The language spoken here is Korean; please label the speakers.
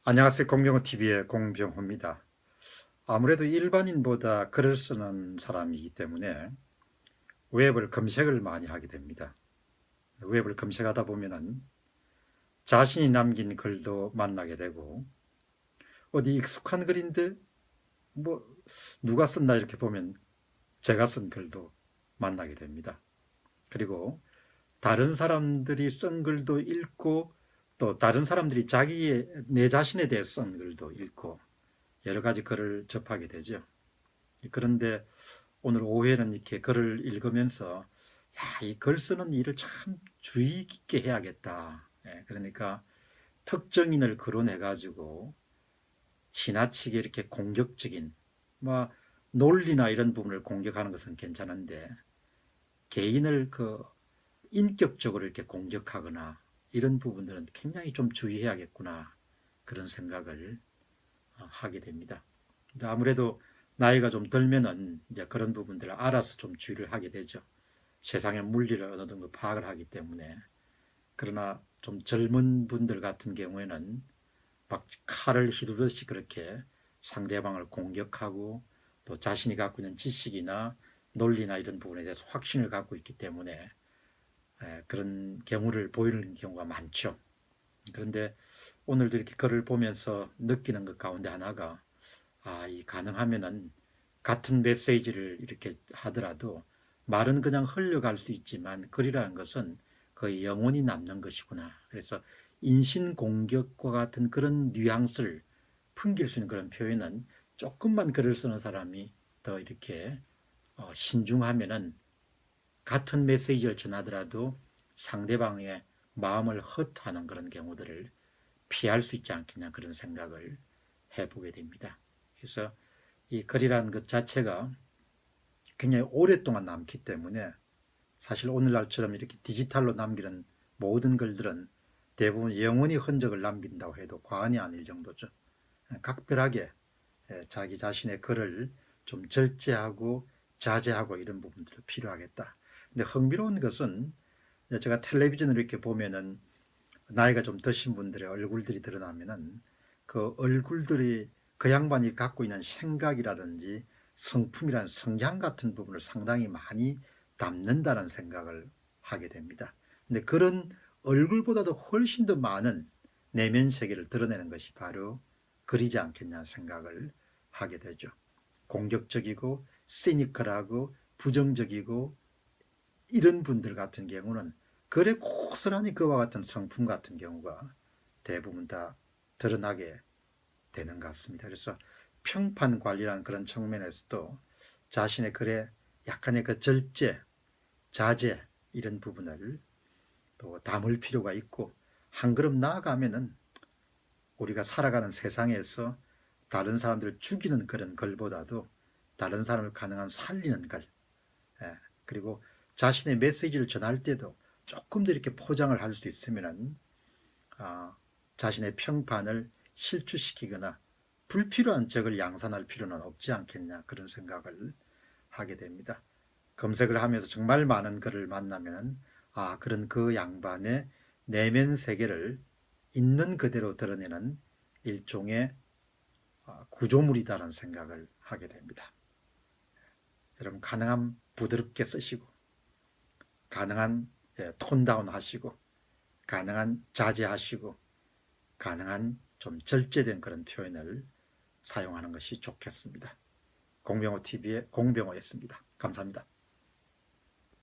Speaker 1: 안녕하세요. 공병호TV의 공병호입니다. 아무래도 일반인보다 글을 쓰는 사람이기 때문에 웹을 검색을 많이 하게 됩니다. 웹을 검색하다 보면은 자신이 남긴 글도 만나게 되고, 어디 익숙한 글인데 뭐 누가 썼나 이렇게 보면 제가 쓴 글도 만나게 됩니다. 그리고 다른 사람들이 쓴 글도 읽고, 또 다른 사람들이 내 자신에 대해 쓴 글도 읽고, 여러 가지 글을 접하게 되죠. 그런데 오늘 오후에는 이렇게 글을 읽으면서 이 글 쓰는 일을 참 주의 깊게 해야겠다. 그러니까 특정인을 거론해 가지고 지나치게 이렇게 공격적인, 뭐 논리나 이런 부분을 공격하는 것은 괜찮은데, 개인을 인격적으로 이렇게 공격하거나 이런 부분들은 굉장히 좀 주의해야겠구나, 그런 생각을 하게 됩니다. 아무래도 나이가 좀 들면은 이제 그런 부분들을 알아서 좀 주의를 하게 되죠. 세상의 물리를 어느 정도 파악을 하기 때문에. 그러나 좀 젊은 분들 같은 경우에는 막 칼을 휘두르듯이 그렇게 상대방을 공격하고, 또 자신이 갖고 있는 지식이나 논리나 이런 부분에 대해서 확신을 갖고 있기 때문에 그런 경우를 보이는 경우가 많죠. 그런데 오늘도 이렇게 글을 보면서 느끼는 것 가운데 하나가, 이 가능하면은 같은 메시지를 이렇게 하더라도 말은 그냥 흘려갈 수 있지만 글이라는 것은 거의 영원히 남는 것이구나. 그래서 인신공격과 같은 그런 뉘앙스를 풍길 수 있는 그런 표현은 조금만 글을 쓰는 사람이 더 이렇게 신중하면은 같은 메시지를 전하더라도 상대방의 마음을 허트하는 그런 경우들을 피할 수 있지 않겠냐, 그런 생각을 해보게 됩니다. 그래서 이 글이라는 것 자체가 굉장히 오랫동안 남기 때문에, 사실 오늘날처럼 이렇게 디지털로 남기는 모든 글들은 대부분 영원히 흔적을 남긴다고 해도 과언이 아닐 정도죠. 각별하게 자기 자신의 글을 좀 절제하고 자제하고 이런 부분들도 필요하겠다. 근데 흥미로운 것은, 제가 텔레비전을 이렇게 보면은 나이가 좀 드신 분들의 얼굴들이 드러나면은 그 얼굴들이 그 양반이 갖고 있는 생각이라든지 성품이라는 성향 같은 부분을 상당히 많이 담는다는 생각을 하게 됩니다. 근데 그런 얼굴보다도 훨씬 더 많은 내면 세계를 드러내는 것이 바로 글이지 않겠냐는 생각을 하게 되죠. 공격적이고 시니컬하고 부정적이고 이런 분들 같은 경우는 글에 고스란히 그와 같은 성품 같은 경우가 대부분 다 드러나게 되는 것 같습니다. 그래서 평판 관리라는 그런 측면에서도 자신의 글에 약간의 그 절제, 자제 이런 부분을 또 담을 필요가 있고, 한 걸음 나아가면은 우리가 살아가는 세상에서 다른 사람들을 죽이는 그런 글보다도 다른 사람을 가능한 살리는 글, 그리고 자신의 메시지를 전할 때도 조금 더 이렇게 포장을 할 수 있으면은 자신의 평판을 실추시키거나 불필요한 적을 양산할 필요는 없지 않겠냐, 그런 생각을 하게 됩니다. 검색을 하면서 정말 많은 글을 만나면 그런 그 양반의 내면 세계를 있는 그대로 드러내는 일종의 구조물이다라는 생각을 하게 됩니다. 여러분, 가능한 부드럽게 쓰시고, 가능한 톤다운 하시고, 가능한 자제하시고, 가능한 좀 절제된 그런 표현을 사용하는 것이 좋겠습니다. 공병호 TV의 공병호였습니다. 감사합니다.